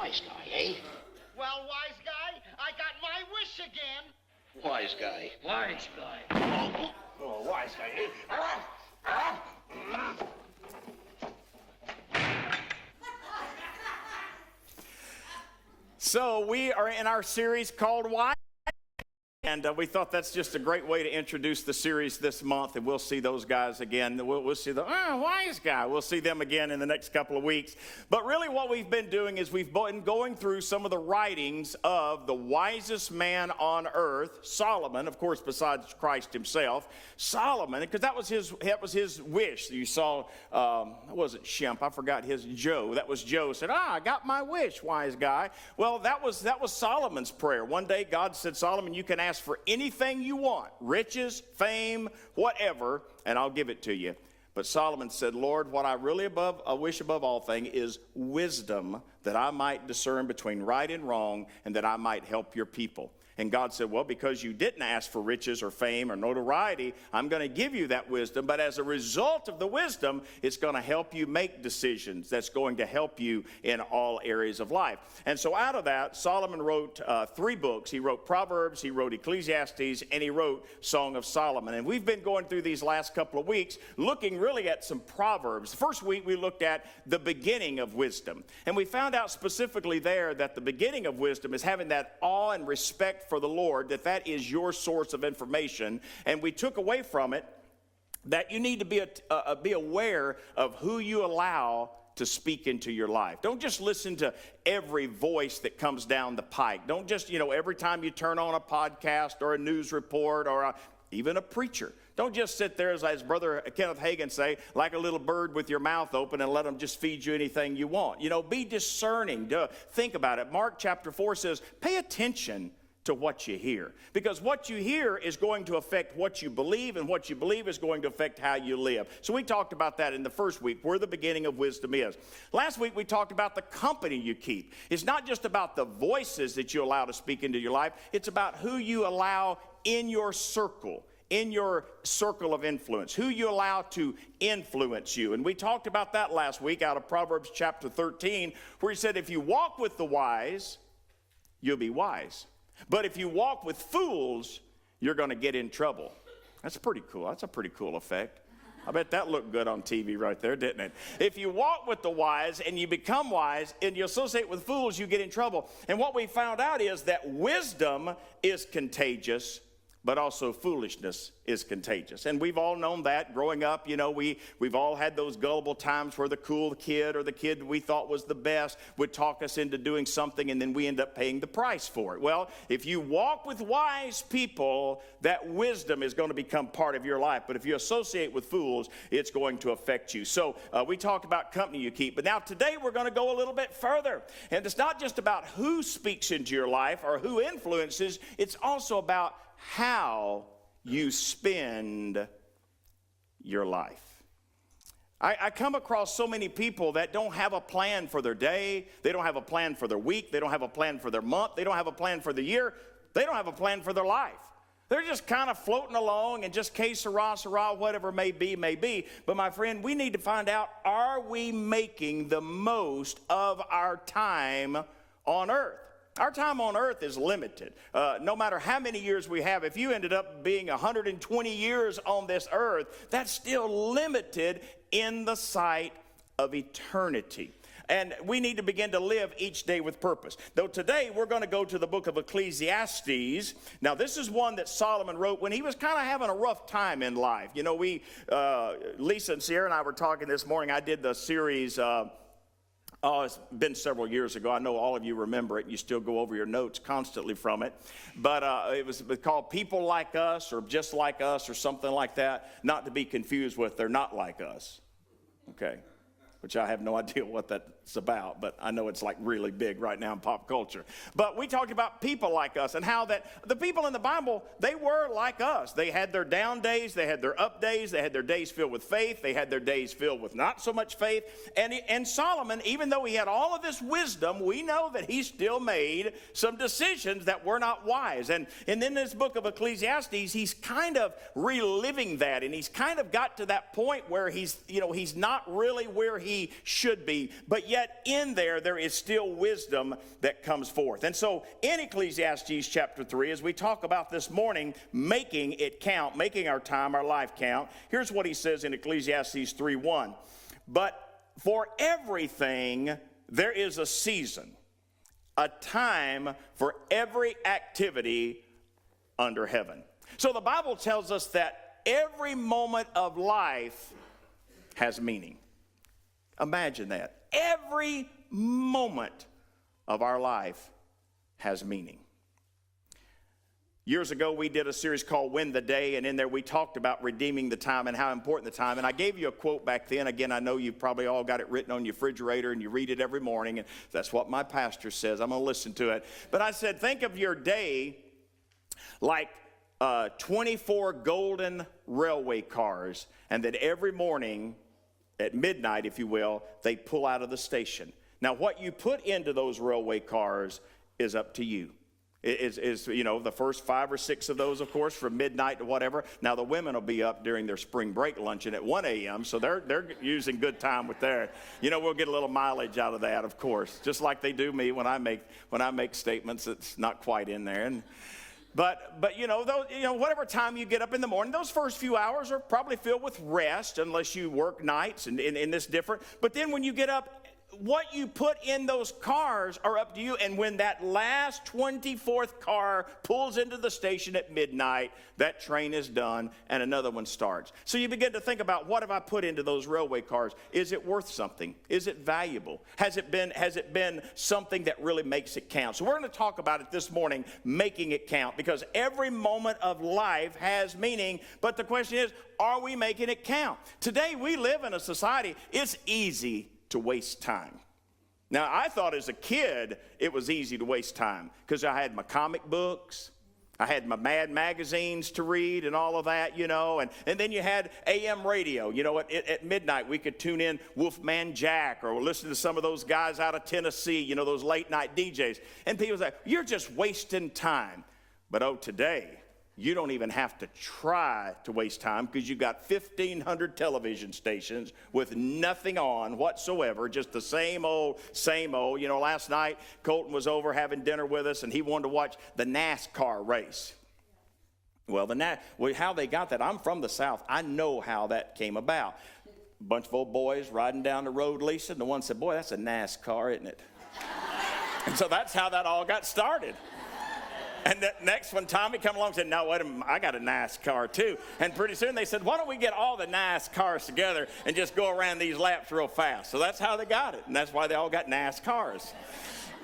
Wise guy, eh? Well, wise guy, I got my wish again. Wise guy. Wise guy. Oh, wise guy, eh? So we are in our series called Why. And we thought that's just a great way to introduce the series this month, and we'll see those guys again. We'll see the wise guy. We'll see them again in the next couple of weeks. But really what we've been doing is we've been going through some of the writings of the wisest man on earth, Solomon, of course, besides Christ himself. Solomon, because that was his wish. You saw, it wasn't Shemp, I forgot his Joe. That was Joe said, I got my wish, wise guy. Well, that was Solomon's prayer. One day God said, Solomon, you can ask for anything you want, riches, fame, whatever, and I'll give it to you. But Solomon said, Lord, what I really wish above all things is wisdom, that I might discern between right and wrong, and that I might help your people. And God said, well, because you didn't ask for riches or fame or notoriety, I'm going to give you that wisdom. But as a result of the wisdom, it's going to help you make decisions. That's going to help you in all areas of life. And so out of that, Solomon wrote 3 books. He wrote Proverbs, he wrote Ecclesiastes, and he wrote Song of Solomon. And we've been going through these last couple of weeks looking really at some Proverbs. The first week we looked at the beginning of wisdom. And we found out specifically there that the beginning of wisdom is having that awe and respect for the Lord, that is your source of information. And we took away from it that you need to be aware of who you allow to speak into your life. Don't just listen to every voice that comes down the pike. Don't just, every time you turn on a podcast or a news report or even a preacher. Don't just sit there, as Brother Kenneth Hagin say, like a little bird with your mouth open and let them just feed you anything you want. Be discerning. Think about it. Mark chapter 4 says, pay attention to what you hear. Because what you hear is going to affect what you believe, and what you believe is going to affect how you live. So we talked about that in the first week, where the beginning of wisdom is. Last week we talked about the company you keep. It's not just about the voices that you allow to speak into your life. It's about who you allow in your circle of influence, who you allow to influence you. And we talked about that last week out of Proverbs chapter 13, where he said, if you walk with the wise, you'll be wise. But if you walk with fools, you're going to get in trouble. That's pretty cool. That's a pretty cool effect. I bet that looked good on TV right there, didn't it? If you walk with the wise and you become wise and you associate with fools, you get in trouble. And what we found out is that wisdom is contagious, but also foolishness is contagious. And we've all known that growing up. We've all had those gullible times where the cool kid or the kid we thought was the best would talk us into doing something, and then we end up paying the price for it. Well, if you walk with wise people, that wisdom is going to become part of your life. But if you associate with fools, it's going to affect you. So we talked about company you keep. But now today we're going to go a little bit further. And it's not just about who speaks into your life or who influences. It's also about how you spend your life. I come across so many people that don't have a plan for their day. They don't have a plan for their week. They don't have a plan for their month. They don't have a plan for the year. They don't have a plan for their life. They're just kind of floating along and just que sera, whatever may be. But my friend, we need to find out, are we making the most of our time on earth? Our time on earth is limited. No matter how many years we have, if you ended up being 120 years on this earth, that's still limited in the sight of eternity. And we need to begin to live each day with purpose. Though today we're going to go to the book of Ecclesiastes. Now this is one that Solomon wrote when he was kind of having a rough time in life. Lisa and Sierra and I were talking this morning. I did the series it's been several years ago. I know all of you remember it. You still go over your notes constantly from it. But it was called People Like Us or Just Like Us or something like that. Not to be confused with They're Not Like Us. Okay. Which I have no idea what that's about, but I know it's like really big right now in pop culture. But we talked about people like us and how that the people in the Bible, they were like us. They had their down days, they had their up days, they had their days filled with faith, they had their days filled with not so much faith. And Solomon, even though he had all of this wisdom, we know that he still made some decisions that were not wise. And in this book of Ecclesiastes, he's kind of reliving that, and he's kind of got to that point where he's not really where he he should be, but yet in there is still wisdom that comes forth. And so in Ecclesiastes chapter 3, as we talk about this morning, making it count, making our time, our life count, here's what he says in Ecclesiastes 3:1. But for everything there is a season, a time for every activity under heaven. So the Bible tells us that every moment of life has meaning. Imagine that. Every moment of our life has meaning. Years ago, we did a series called Win the Day, and in there we talked about redeeming the time and how important the time. And I gave you a quote back then. Again, I know you've probably all got it written on your refrigerator and you read it every morning, and that's what my pastor says. I'm going to listen to it. But I said, think of your day like 24 golden railway cars, and that every morning at midnight, if you will, they pull out of the station. Now, what you put into those railway cars is up to you. Is you know, the first 5 or 6 of those, of course, from midnight to whatever. Now, the women will be up during their spring break luncheon at 1 a.m., so they're using good time with their, you know, we'll get a little mileage out of that, of course, just like they do me when I make statements that's not quite in there. But you know, whatever time you get up in the morning, those first few hours are probably filled with rest, unless you work nights and this different. But then when you get up, what you put in those cars are up to you. And when that last 24th car pulls into the station at midnight, that train is done and another one starts. So you begin to think about, what have I put into those railway cars? Is it worth something? Is it valuable? Has it been something that really makes it count? So we're going to talk about it this morning, making it count, because every moment of life has meaning. But the question is, are we making it count? Today we live in a society, it's easy to waste time. Now, I thought as a kid it was easy to waste time because I had my comic books, I had my Mad magazines to read and all of that, you know, and then you had AM radio. You know, at midnight we could tune in Wolfman Jack or listen to some of those guys out of Tennessee, you know, those late night DJs. And people say, you're just wasting time. But today, you don't even have to try to waste time, because you've got 1,500 television stations with nothing on whatsoever, just the same old, same old. You know, last night, Colton was over having dinner with us, and he wanted to watch the NASCAR race. Well, how they got that, I'm from the South. I know how that came about. A bunch of old boys riding down the road, Lisa, and the one said, boy, that's a NASCAR, isn't it? And so that's how that all got started. And the next one, Tommy come along and said, no, wait a minute, I got a NASCAR too. And pretty soon they said, why don't we get all the NASCARs together and just go around these laps real fast? So that's how they got it. And that's why they all got NASCARs.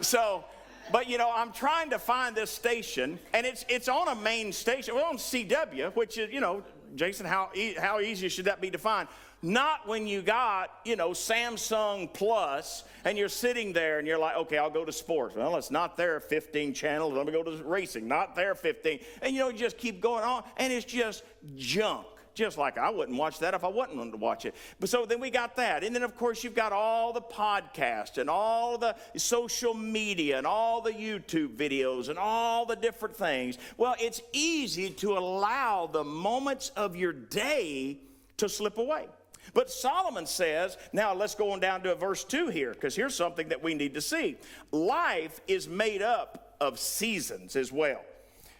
So, but you know, I'm trying to find this station, and it's on a main station. We're on CW, which is, you know, Jason, how easy should that be to find? Not when you got, you know, Samsung Plus, and you're sitting there and you're like, okay, I'll go to sports. Well, it's not there, 15 channels. Let me go to racing. Not there, 15. And, you know, you just keep going on, and it's just junk. Just like I wouldn't watch that if I wasn't going to watch it. But so then we got that. And then, of course, you've got all the podcasts and all the social media and all the YouTube videos and all the different things. Well, it's easy to allow the moments of your day to slip away. But Solomon says, now let's go on down to verse 2 here, because here's something that we need to see. Life is made up of seasons as well.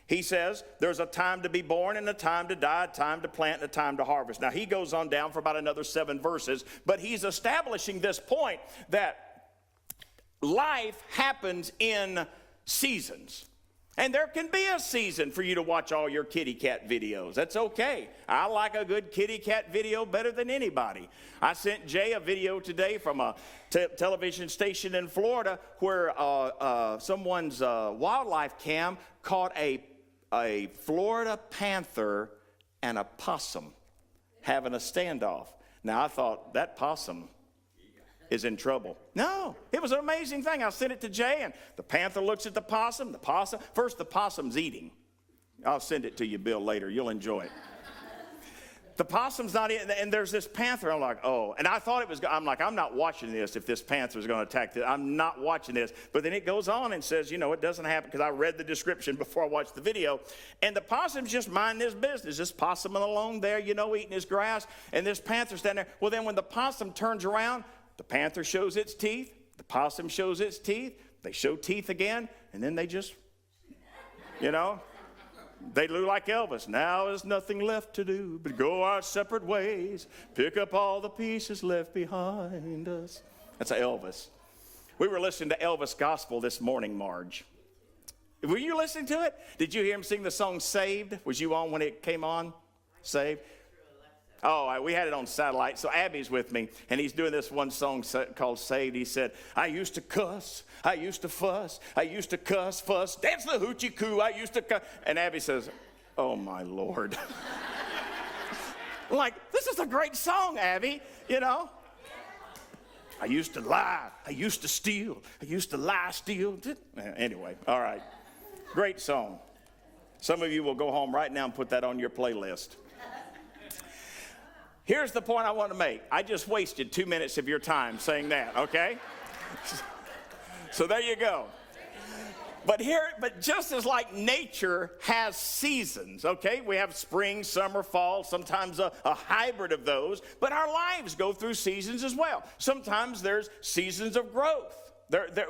He says there's a time to be born and a time to die, a time to plant and a time to harvest. Now, he goes on down for about another 7 verses, but he's establishing this point that life happens in seasons. And there can be a season for you to watch all your kitty cat videos. That's okay. I like a good kitty cat video better than anybody. I sent Jay a video today from a television station in Florida where someone's wildlife cam caught a Florida panther and a possum having a standoff. Now, I thought, that possum is in trouble. No, it was an amazing thing. I sent it to Jay, and the panther looks at the possum. First the possum's eating. I'll send it to you, Bill, later. You'll enjoy it. The possum's not in, and there's this panther. I'm like, oh. And I thought it was, I'm like, I'm not watching this if this panther is going to attack this. I'm not watching this. But then it goes on and says, you know, it doesn't happen, because I read the description before I watched the video. And the possum's just minding his business. This possum along there, you know, eating his grass. And this panther's standing there. Well, then when the possum turns around, The panther shows its teeth. The possum shows its teeth. They show teeth again, and then they just, they do like Elvis. Now there's nothing left to do but go our separate ways, pick up all the pieces left behind us. That's Elvis. We were listening to Elvis Gospel this morning, Marge. Were you listening to it? Did you hear him sing the song Saved? Was you on when it came on? Saved? Oh, we had it on satellite. So Abby's with me, and he's doing this one song called Saved. He said, I used to cuss, I used to fuss, I used to cuss, fuss, dance the hoochie coo, I used to cuss. And Abby says, oh, my Lord. I'm like, this is a great song, Abby, I used to lie, I used to steal, I used to lie, steal. Anyway, all right. Great song. Some of you will go home right now and put that on your playlist. Here's the point I want to make. I just wasted 2 minutes of your time saying that, okay? So there you go. But just as like nature has seasons, okay? We have spring, summer, fall, sometimes a hybrid of those. But our lives go through seasons as well. Sometimes there's seasons of growth.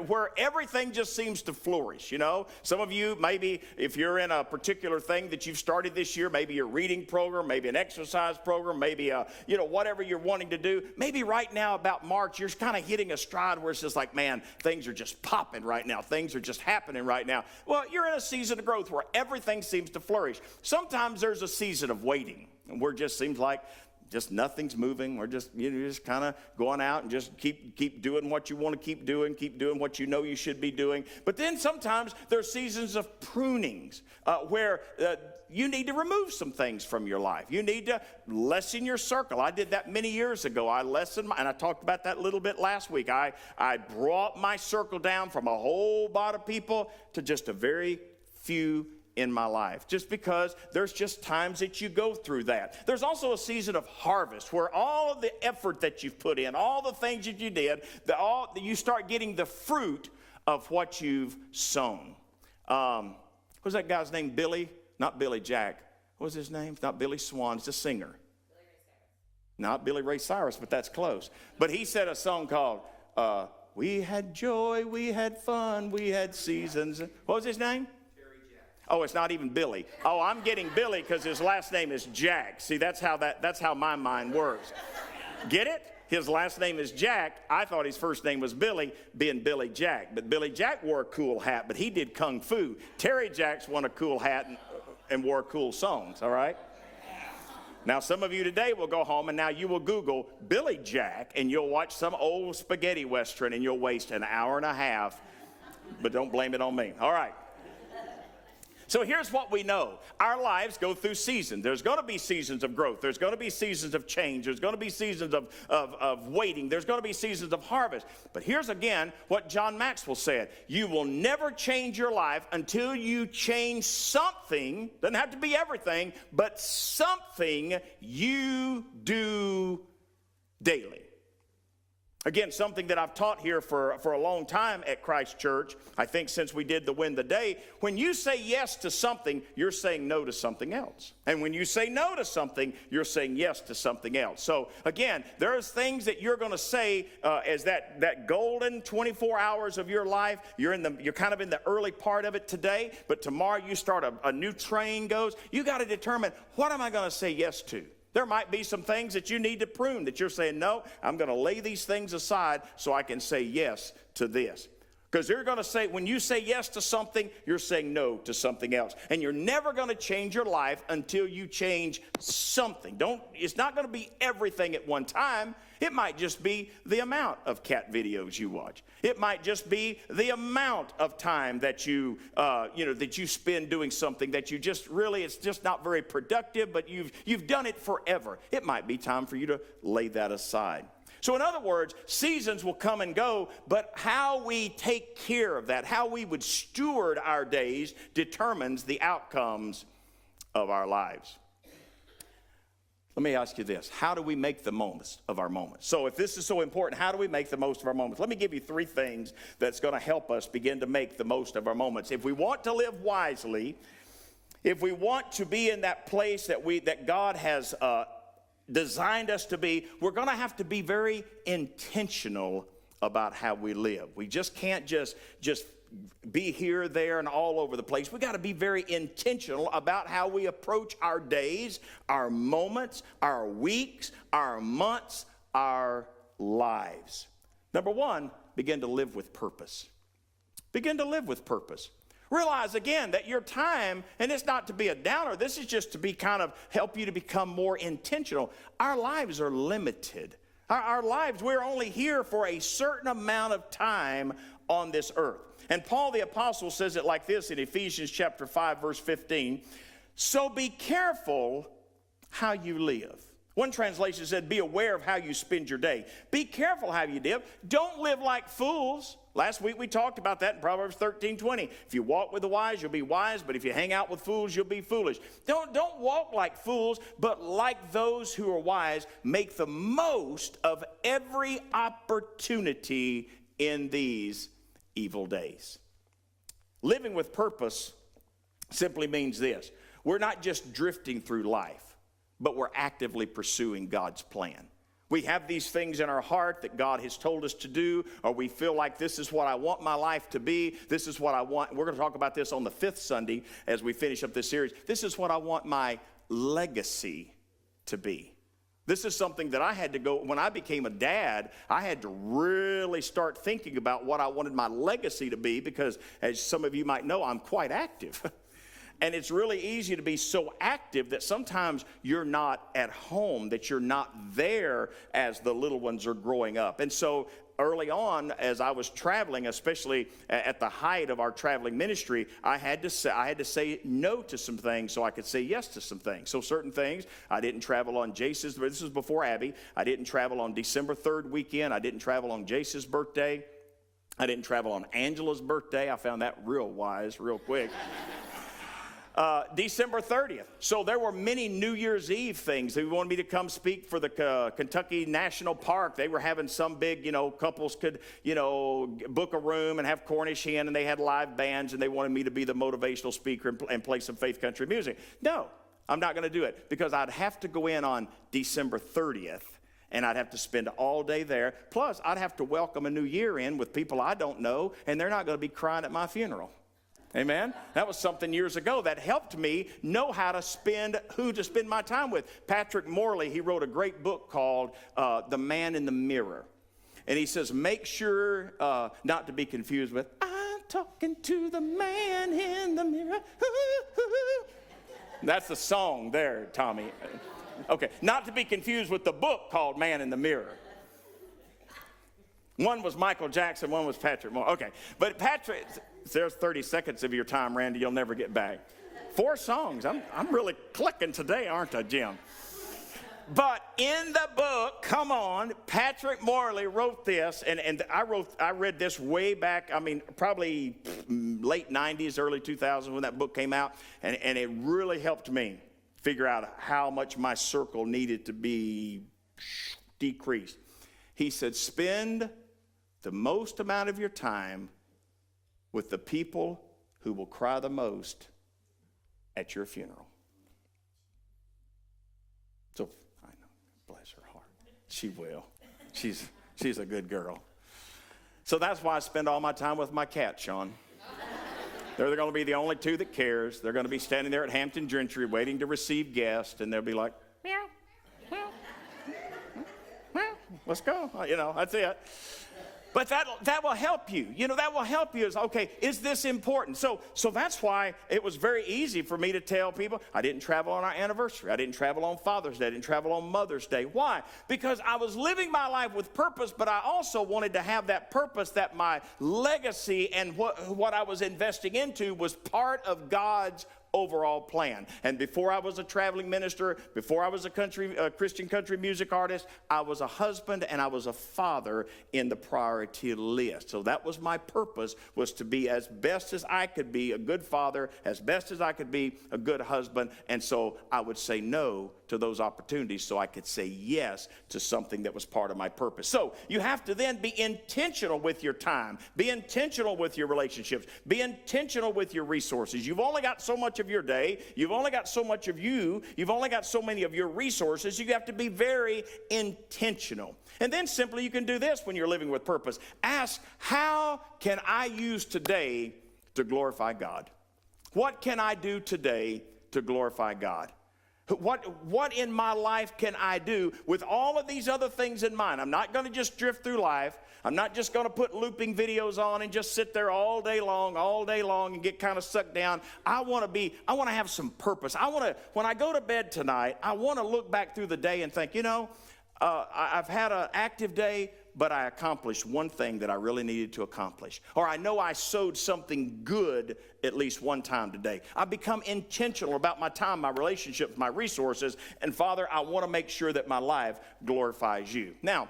Where everything just seems to flourish, Some of you, maybe if you're in a particular thing that you've started this year, maybe a reading program, maybe an exercise program, maybe whatever you're wanting to do. Maybe right now about March, you're kind of hitting a stride where it's just like, man, things are just popping right now. Things are just happening right now. Well, you're in a season of growth where everything seems to flourish. Sometimes there's a season of waiting, and where it just seems like just nothing's moving. We're just, just kind of going out and just keep doing what you want to keep doing what you know you should be doing. But then sometimes there's seasons of prunings where you need to remove some things from your life. You need to lessen your circle. I did that many years ago. I lessened and I talked about that a little bit last week. I brought my circle down from a whole lot of people to just a very few in my life, just because there's just times that you go through that. There's also a season of harvest where all of the effort that you've put in, all the things that you did, you start getting the fruit of what you've sown. What was that guy's name? Billy? Not Billy Jack. What was his name? It's not Billy Swan. It's a singer. Not Billy Ray Cyrus, but that's close. But he said a song called, we had joy, we had fun, we had seasons. What was his name? Oh, it's not even Billy. Oh, I'm getting Billy because his last name is Jack. See, that's how my mind works. Get it? His last name is Jack. I thought his first name was Billy, being Billy Jack. But Billy Jack wore a cool hat, but he did kung fu. Terry Jacks wore a cool hat and wore cool songs, all right? Now, some of you today will go home and now you will Google Billy Jack and you'll watch some old spaghetti western and you'll waste an hour and a half. But don't blame it on me. All right. So here's what we know. Our lives go through seasons. There's going to be seasons of growth. There's going to be seasons of change. There's going to be seasons of waiting. There's going to be seasons of harvest. But here's again what John Maxwell said. You will never change your life until you change something. Doesn't have to be everything, but something you do daily. Again, something that I've taught here for a long time at Christ Church, I think since we did the Win the Day, when you say yes to something, you're saying no to something else. And when you say no to something, you're saying yes to something else. So again, there's things that you're going to say as that golden 24 hours of your life. You're kind of in the early part of it today, but tomorrow you start a new train goes. You got to determine, what am I going to say yes to? There might be some things that you need to prune that you're saying, no, I'm going to lay these things aside so I can say yes to this. Because you're going to say, when you say yes to something, you're saying no to something else. And you're never going to change your life until you change something. It's not going to be everything at one time. It might just be the amount of cat videos you watch. It might just be the amount of time that you spend doing something that you just really, it's just not very productive, but you've done it forever. It might be time for you to lay that aside. So in other words, seasons will come and go, but how we take care of that, how we would steward our days, determines the outcomes of our lives. Let me ask you this. How do we make the most of our moments? So if this is so important, how do we make the most of our moments? Let me give you 3 things that's going to help us begin to make the most of our moments. If we want to live wisely, if we want to be in that place that God has designed us to be, we're going to have to be very intentional about how we live. We just can't just be here, there, and all over the place. We got to be very intentional about how we approach our days, our moments, our weeks, our months, our lives. Number one, begin to live with purpose. Begin to live with purpose. Realize again that your time, and it's not to be a downer, this is just to be kind of help you to become more intentional. Our lives are limited. Our lives, we're only here for a certain amount of time on this earth. And Paul the Apostle says it like this in Ephesians chapter 5, verse 15. So be careful how you live. One translation said, be aware of how you spend your day. Be careful how you live. Don't live like fools. Last week we talked about that in Proverbs 13:20. If you walk with the wise, you'll be wise, but if you hang out with fools, you'll be foolish. Don't walk like fools, but like those who are wise, make the most of every opportunity in these evil days. Living with purpose simply means this. We're not just drifting through life, but we're actively pursuing God's plan. We have these things in our heart that God has told us to do, or we feel like this is what I want my life to be. This is what I want. We're going to talk about this on the 5th Sunday as we finish up this series. This is what I want my legacy to be. This is something that I had to go, when I became a dad, I had to really start thinking about what I wanted my legacy to be because, as some of you might know, I'm quite active. And it's really easy to be so active that sometimes you're not at home, that you're not there as the little ones are growing up. And so early on, as I was traveling, especially at the height of our traveling ministry, I had to say no to some things so I could say yes to some things. So certain things, I didn't travel on Jace's, this was before Abby, I didn't travel on December 3rd weekend, I didn't travel on Jace's birthday, I didn't travel on Angela's birthday. I found that real wise, real quick. December 30th. So there were many New Year's Eve things. They wanted me to come speak for the Kentucky National Park. They were having some big, couples could, book a room and have Cornish hen, and they had live bands, and they wanted me to be the motivational speaker and play some faith country music. No, I'm not going to do it because I'd have to go in on December 30th. And I'd have to spend all day there. Plus, I'd have to welcome a new year in with people I don't know, and they're not going to be crying at my funeral. Amen? That was something years ago that helped me know how to who to spend my time with. Patrick Morley, he wrote a great book called The Man in the Mirror. And he says, make sure not to be confused with, I'm talking to the man in the mirror. That's the song there, Tommy. Okay, not to be confused with the book called Man in the Mirror. One was Michael Jackson, one was Patrick Moore. Okay, but Patrick, there's 30 seconds of your time, Randy, you'll never get back. 4 songs. I'm really clicking today, aren't I, Jim? But in the book, come on, Patrick Morley wrote this, and I read this way back, probably late 90s, early 2000s when that book came out, and it really helped me figure out how much my circle needed to be decreased. He said, spend the most amount of your time with the people who will cry the most at your funeral. So, I know, bless her heart. She will. She's a good girl. So that's why I spend all my time with my cat, Sean. They're going to be the only 2 that cares. They're going to be standing there at Hampton Gentry waiting to receive guests, and they'll be like, meow, meow, meow, let's go. That's it. But that will help you. That will help you. Is this important? So that's why it was very easy for me to tell people, I didn't travel on our anniversary. I didn't travel on Father's Day. I didn't travel on Mother's Day. Why? Because I was living my life with purpose, but I also wanted to have that purpose that my legacy and what I was investing into was part of God's overall plan. And before I was a traveling minister, before I was a Christian country music artist, I was a husband and I was a father in the priority list. So that was my purpose, was to be as best as I could be a good father, as best as I could be a good husband. And so I would say no to to those opportunities so I could say yes to something that was part of my purpose. So you have to then be intentional with your time, be intentional with your relationships, be intentional with your resources. You've only got so much of your day, you've only got so much of you've only got so many of your resources. You have to be very intentional. And then simply you can do this when you're living with purpose. Ask, how can I use today to glorify God? What can I do today to glorify God? What in my life can I do with all of these other things in mind? I'm not going to just drift through life. I'm not just going to put looping videos on and just sit there all day long and get kind of sucked down. I want to have some purpose. When I go to bed tonight, I want to look back through the day and think, I've had an active day, but I accomplished one thing that I really needed to accomplish. Or I know I sowed something good at least one time today. I've become intentional about my time, my relationships, my resources. And Father, I want to make sure that my life glorifies you. Now,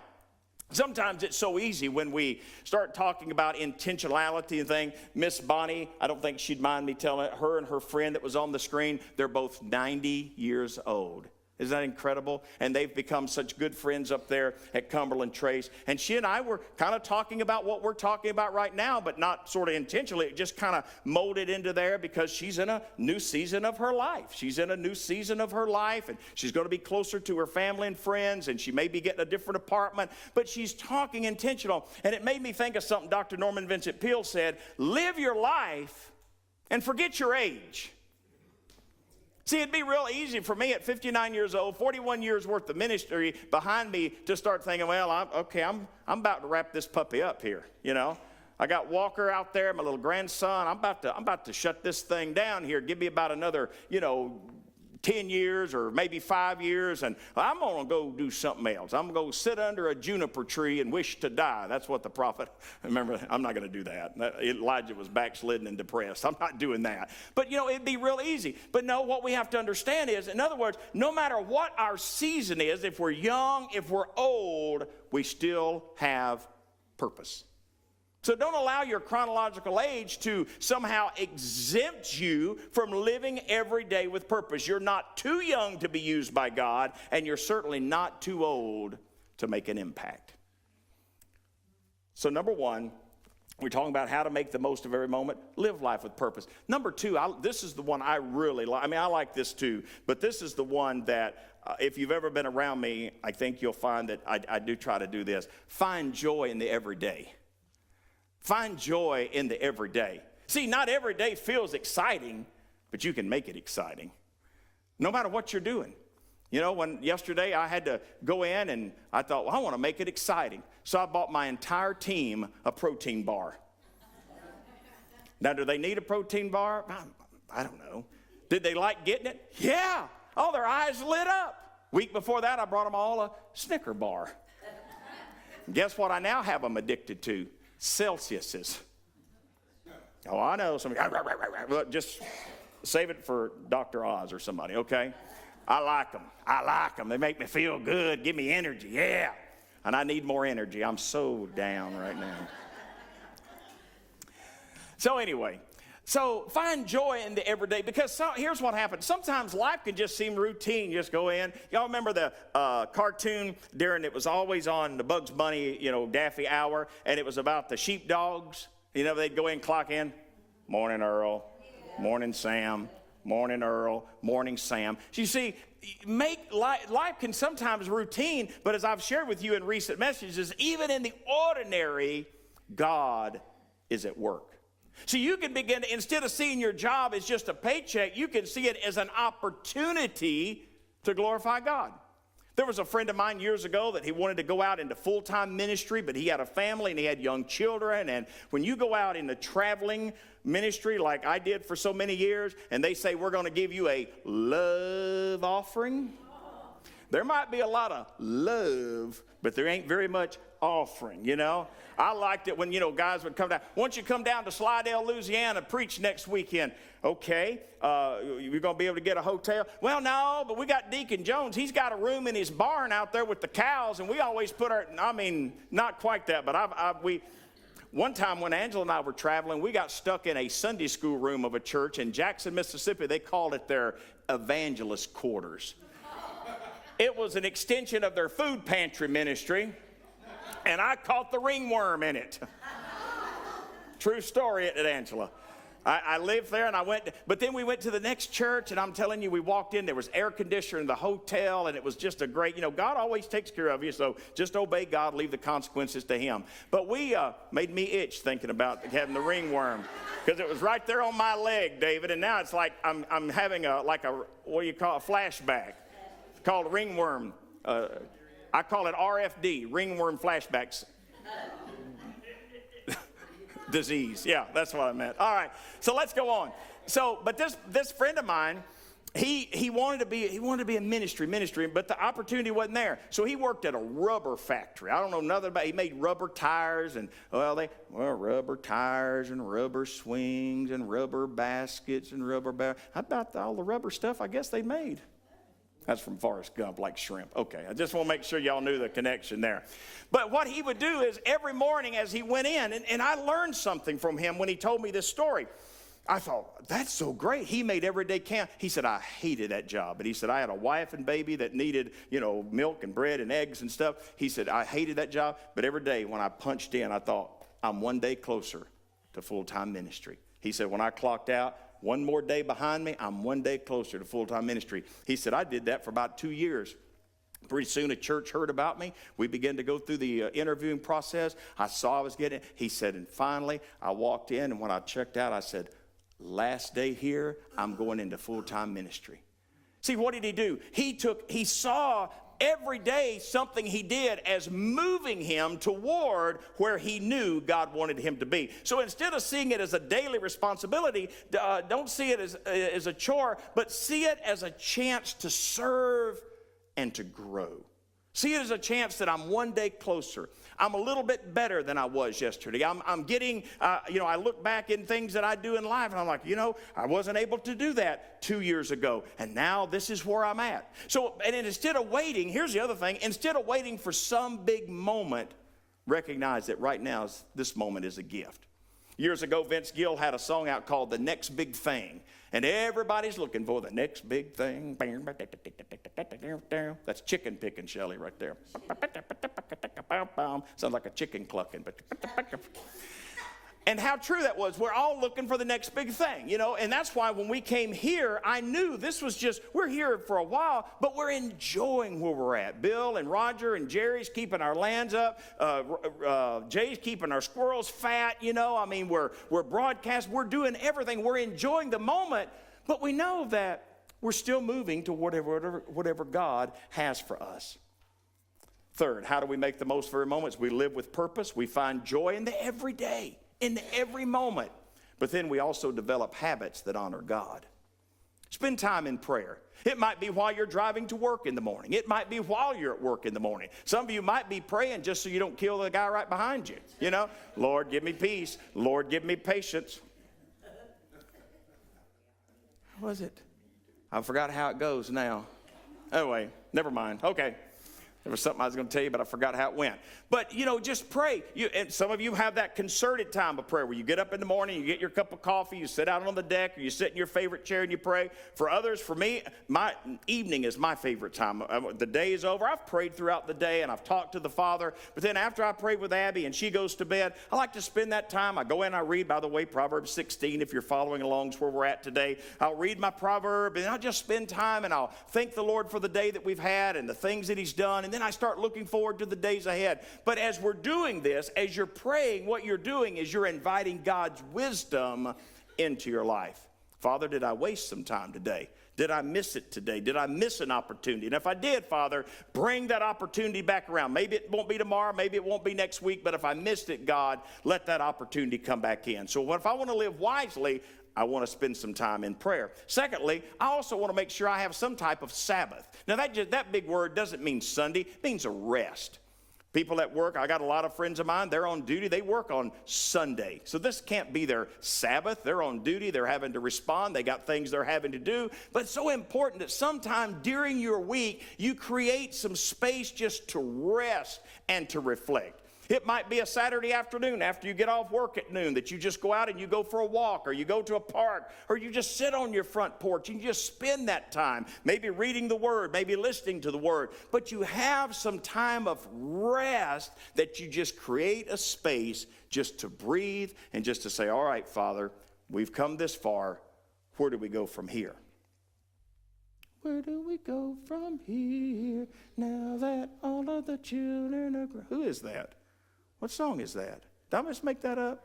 sometimes it's so easy when we start talking about intentionality and things. Miss Bonnie, I don't think she'd mind me telling it, her and her friend that was on the screen, they're both 90 years old. Isn't that incredible? And they've become such good friends up there at Cumberland Trace. And she and I were kind of talking about what we're talking about right now, but not sort of intentionally. It just kind of molded into there because she's in a new season of her life. She's in a new season of her life, and she's going to be closer to her family and friends, and she may be getting a different apartment, but she's talking intentional. And it made me think of something Dr. Norman Vincent Peale said: live your life and forget your age. See, it'd be real easy for me at 59 years old, 41 years worth of ministry behind me to start thinking, well, I'm about to wrap this puppy up here, I got Walker out there, my little grandson. I'm about to shut this thing down here. Give me about another, 10 years or maybe 5 years, and I'm going to go do something else. I'm going to go sit under a juniper tree and wish to die. That's what the prophet, remember, I'm not going to do that. Elijah was backslidden and depressed. I'm not doing that. But, it'd be real easy. But no, what we have to understand is, in other words, no matter what our season is, if we're young, if we're old, we still have purpose. So don't allow your chronological age to somehow exempt you from living every day with purpose. You're not too young to be used by God, and you're certainly not too old to make an impact. So number one, we're talking about how to make the most of every moment. Live life with purpose. Number two, this is the one I really like. I like this too, but this is the one that if you've ever been around me, I think you'll find that I do try to do this. Find joy in the everyday. Find joy in the everyday. See, not every day feels exciting, but you can make it exciting, no matter what you're doing. When yesterday I had to go in and I thought, well, I want to make it exciting. So I bought my entire team a protein bar. Now, do they need a protein bar? I don't know. Did they like getting it? Yeah. Oh, their eyes lit up. Week before that, I brought them all a Snicker bar. Guess what I now have them addicted to? Celsius's. Oh, I know. Just save it for Dr. Oz or somebody, okay? I like them. They make me feel good, give me energy, yeah. And I need more energy. I'm so down right now. So anyway, find joy in the everyday, because here's what happens. Sometimes life can just seem routine. You just go in. Y'all remember the cartoon during, it was always on the Bugs Bunny, Daffy Hour, and it was about the sheepdogs. They'd go in, clock in. Morning, Earl. Morning, Sam. Morning, Earl. Morning, Sam. So you see, life can sometimes routine, but as I've shared with you in recent messages, even in the ordinary, God is at work. So you can begin to, instead of seeing your job as just a paycheck, you can see it as an opportunity to glorify God. There was a friend of mine years ago that he wanted to go out into full-time ministry, but he had a family and he had young children. And when you go out into traveling ministry like I did for so many years, and they say, we're going to give you a love offering, there might be a lot of love, but there ain't very much offering, I liked it when, guys would come down. Once you come down to Slidell, Louisiana, preach next weekend. Okay, you're going to be able to get a hotel? Well, no, but we got Deacon Jones. He's got a room in his barn out there with the cows, and we always put not quite that, but one time when Angela and I were traveling, we got stuck in a Sunday school room of a church in Jackson, Mississippi. They called it their evangelist quarters. It was an extension of their food pantry ministry, and I caught the ringworm in it. True story, isn't it, Angela? I lived there, and but then we went to the next church, and I'm telling you, we walked in, there was air conditioner in the hotel, and it was just a great, God always takes care of you, so just obey God, leave the consequences to him. But we made me itch thinking about having the ringworm, because it was right there on my leg, David, and now it's like I'm having a what do you call it, a flashback. It's called ringworm. I call it RFD, ringworm flashbacks. Disease. Yeah, that's what I meant. All right, so let's go on. So, but this friend of mine, he wanted to be a ministry, but the opportunity wasn't there. So he worked at a rubber factory. I don't know nothing about. He made rubber tires and rubber tires and rubber swings and rubber baskets and rubber How about all the rubber stuff? I guess they made. That's from Forrest Gump, like shrimp. Okay, I just want to make sure y'all knew the connection there. But what he would do is every morning as he went in, and I learned something from him when he told me this story. I thought, that's so great. He made every day count. He said, I hated that job. But he said, I had a wife and baby that needed, milk and bread and eggs and stuff. He said, I hated that job. But every day when I punched in, I thought, I'm one day closer to full-time ministry. He said, when I clocked out, one more day behind me, I'm one day closer to full-time ministry. He said, I did that for about 2 years. Pretty soon a church heard about me. We began to go through the interviewing process. I saw I was getting it. He said, and finally I walked in, and when I checked out, I said, last day here, I'm going into full-time ministry. See, what did he do? He saw every day something he did as moving him toward where he knew God wanted him to be. So instead of seeing it as a daily responsibility, don't see it as a chore, but see it as a chance to serve and to grow. See it as a chance that I'm one day closer. I'm a little bit better than I was yesterday. I'm getting, I look back in things that I do in life, and I'm like, I wasn't able to do that 2 years ago, and now this is where I'm at. So, and instead of waiting, here's the other thing, instead of waiting for some big moment, recognize that right now, this moment is a gift. Years ago, Vince Gill had a song out called The Next Big Thing. And everybody's looking for the next big thing. That's chicken picking, Shelley, right there. Sounds like a chicken clucking. And how true that was. We're all looking for the next big thing, and that's why when we came here, I knew this was we're here for a while, but we're enjoying where we're at. Bill and Roger and Jerry's keeping our lands up. Jay's keeping our squirrels fat, we're broadcasting, we're doing everything. We're enjoying the moment, but we know that we're still moving to whatever God has for us. Third, how do we make the most of our moments? We live with purpose. We find joy in the everyday. In every moment. But then we also develop habits that honor God. Spend time in prayer. It might be while you're driving to work in the morning. It might be while you're at work in the morning. Some of you might be praying just so you don't kill the guy right behind you. Lord, give me peace. Lord, give me patience. What was it? I forgot how it goes now. Anyway, never mind. Okay. There was something I was going to tell you, but I forgot how it went. But, just pray. And some of you have that concerted time of prayer where you get up in the morning, you get your cup of coffee, you sit out on the deck, or you sit in your favorite chair and you pray. For others, for me, my evening is my favorite time. The day is over. I've prayed throughout the day, and I've talked to the Father. But then after I pray with Abby and she goes to bed, I like to spend that time. I go in, I read, by the way, Proverbs 16, if you're following along, is where we're at today. I'll read my proverb, and I'll just spend time, and I'll thank the Lord for the day that we've had and the things that he's done. And then I start looking forward to the days ahead. But as we're doing this, as you're praying, what you're doing is you're inviting God's wisdom into your life. Father, did I waste some time today? Did I miss it today? Did I miss an opportunity? And if I did, Father, bring that opportunity back around. Maybe it won't be tomorrow. Maybe it won't be next week. But if I missed it, God, let that opportunity come back in. So if I want to live wisely, I want to spend some time in prayer. Secondly, I also want to make sure I have some type of Sabbath. Now, that big word doesn't mean Sunday. It means a rest. People at work, I got a lot of friends of mine, they're on duty. They work on Sunday. So this can't be their Sabbath. They're on duty. They're having to respond. They got things they're having to do. But it's so important that sometime during your week, you create some space just to rest and to reflect. It might be a Saturday afternoon after you get off work at noon that you just go out and you go for a walk, or you go to a park, or you just sit on your front porch and you just spend that time, maybe reading the Word, maybe listening to the Word. But you have some time of rest that you just create a space just to breathe and just to say, all right, Father, we've come this far. Where do we go from here? Where do we go from here now that all of the children are grown? Who is that? What song is that? Did I just make that up?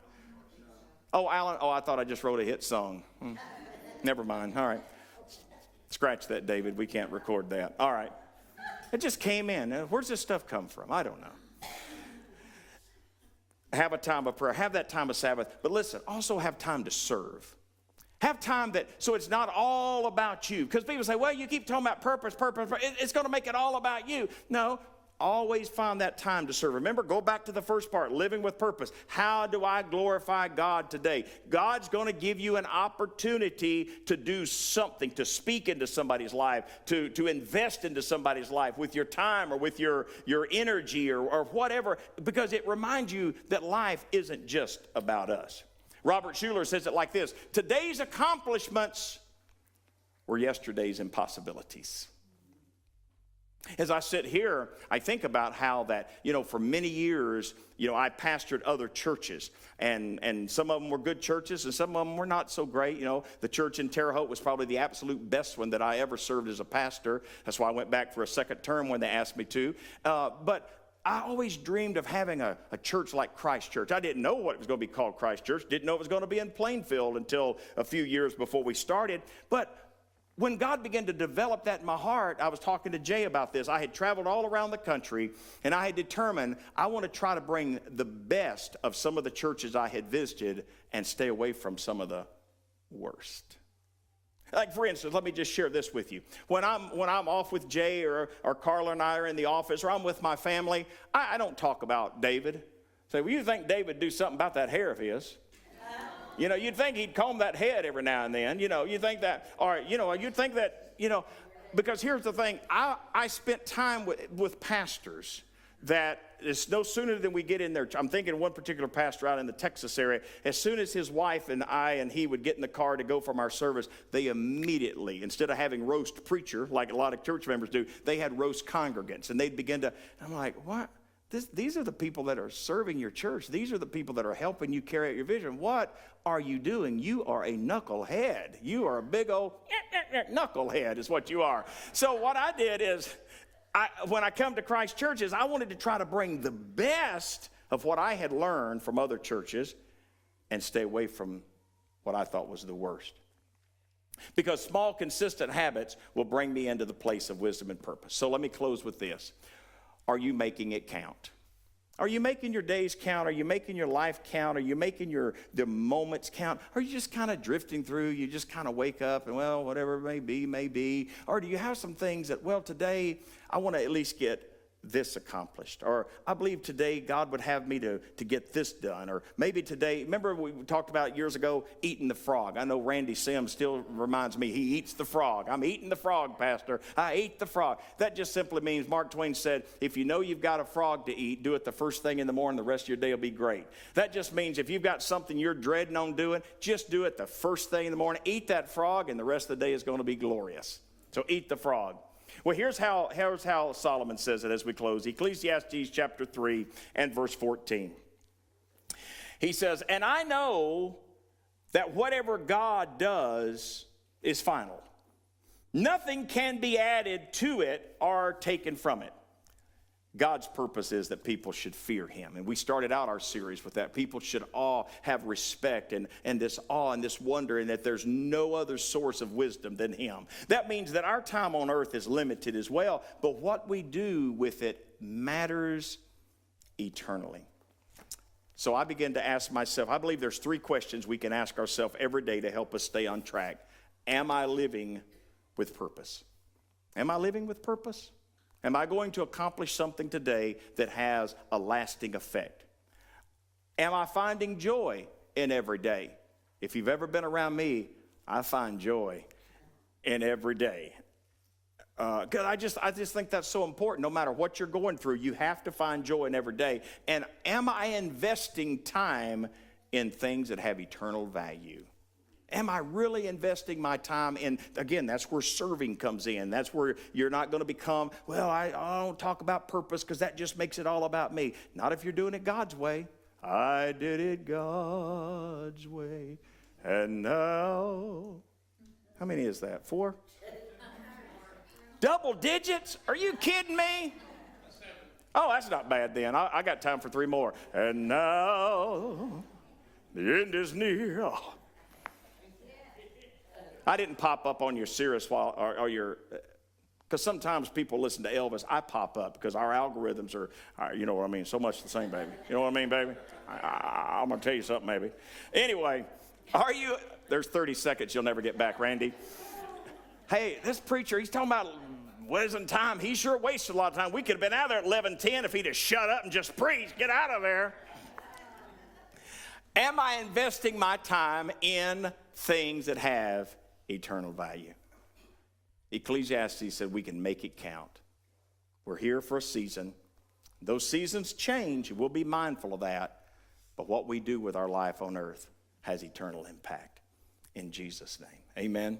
Oh, Alan. Oh, I thought I just wrote a hit song. Never mind. All right. Scratch that, David. We can't record that. All right. It just came in. Where's this stuff come from? I don't know. Have a time of prayer. Have that time of Sabbath. But listen, also have time to serve. Have time so it's not all about you. Because people say, well, you keep talking about purpose. It's going to make it all about you. No, always find that time to serve. Remember, go back to the first part, living with purpose. How do I glorify God today? God's going to give you an opportunity to do something, to speak into somebody's life, to invest into somebody's life with your time or with your energy or whatever, because it reminds you that life isn't just about us. Robert Schuller says it like this: today's accomplishments were yesterday's impossibilities. As I sit here, I think about how that, for many years, I pastored other churches, and some of them were good churches, and some of them were not so great. The church in Terre Haute was probably the absolute best one that I ever served as a pastor. That's why I went back for a second term when they asked me to. But I always dreamed of having a church like Christ Church. I didn't know what it was going to be called Christ Church. Didn't know it was going to be in Plainfield until a few years before we started. But when God began to develop that in my heart, I was talking to Jay about this. I had traveled all around the country, and I had determined I want to try to bring the best of some of the churches I had visited and stay away from some of the worst. Like, for instance, let me just share this with you. When I'm off with Jay or Carla and I are in the office, or I'm with my family, I don't talk about David. Say, well, you think David would do something about that hair of his? You'd think he'd comb that head every now and then. You think that, or, you'd think that, because here's the thing. I spent time with pastors that is no sooner than we get in there. I'm thinking of one particular pastor out in the Texas area. As soon as his wife and I and he would get in the car to go from our service, they immediately, instead of having roast preacher like a lot of church members do, they had roast congregants. And they'd begin to, I'm like, what? These are the people that are serving your church. These are the people that are helping you carry out your vision. What are you doing? You are a knucklehead. You are a big old knucklehead is what you are. So what I did is, when I come to Christ churches, I wanted to try to bring the best of what I had learned from other churches and stay away from what I thought was the worst. Because small, consistent habits will bring me into the place of wisdom and purpose. So let me close with this. Are you making it count? Are you making your days count? Are you making your life count? Are you making the moments count? Are you just kind of drifting through? You just kind of wake up and, well, whatever it may be. Or do you have some things that, well, today I want to at least get this accomplished, or I believe today God would have me to get this done, or maybe today, remember we talked about years ago eating the frog. I know Randy Sims still reminds me he eats the frog. I'm eating the frog, Pastor. I ate the frog. That just simply means Mark Twain said, if you know you've got a frog to eat, do it the first thing in the morning, the rest of your day will be great. That just means if you've got something you're dreading on doing, just do it the first thing in the morning. Eat that frog, and the rest of the day is going to be glorious. So eat the frog. Well, here's how Solomon says it as we close. Ecclesiastes chapter 3 and verse 14. He says, and I know that whatever God does is final. Nothing can be added to it or taken from it. God's purpose is that people should fear him. And we started out our series with that. People should all have respect and this awe and this wonder, and that there's no other source of wisdom than him. That means that our time on earth is limited as well, but what we do with it matters eternally. So I began to ask myself, I believe there's 3 questions we can ask ourselves every day to help us stay on track. Am I living with purpose? Am I living with purpose? Am I going to accomplish something today that has a lasting effect? Am I finding joy in every day? If you've ever been around me, I find joy in every day. Because I just think that's so important. No matter what you're going through, you have to find joy in every day. And am I investing time in things that have eternal value? Am I really investing my time in, again, that's where serving comes in. That's where you're not going to become, well, I don't talk about purpose because that just makes it all about me. Not if you're doing it God's way. I did it God's way. And now, how many is that? 4? Double digits? Are you kidding me? Oh, that's not bad then. I got time for 3 more. And now, the end is near. Oh. I didn't pop up on your Sirius or your, because sometimes people listen to Elvis. I pop up because our algorithms are, you know what I mean, so much the same, baby. You know what I mean, baby? I'm going to tell you something, maybe. Anyway, there's 30 seconds you'll never get back, Randy. Hey, this preacher, he's talking about wasting time. He sure wasted a lot of time. We could have been out there at 11:10 if he'd have shut up and just preached. Get out of there. Am I investing my time in things that have eternal value? Ecclesiastes said we can make it count. We're here for a season. Those seasons change. We'll be mindful of that. But what we do with our life on earth has eternal impact. In Jesus' name, amen.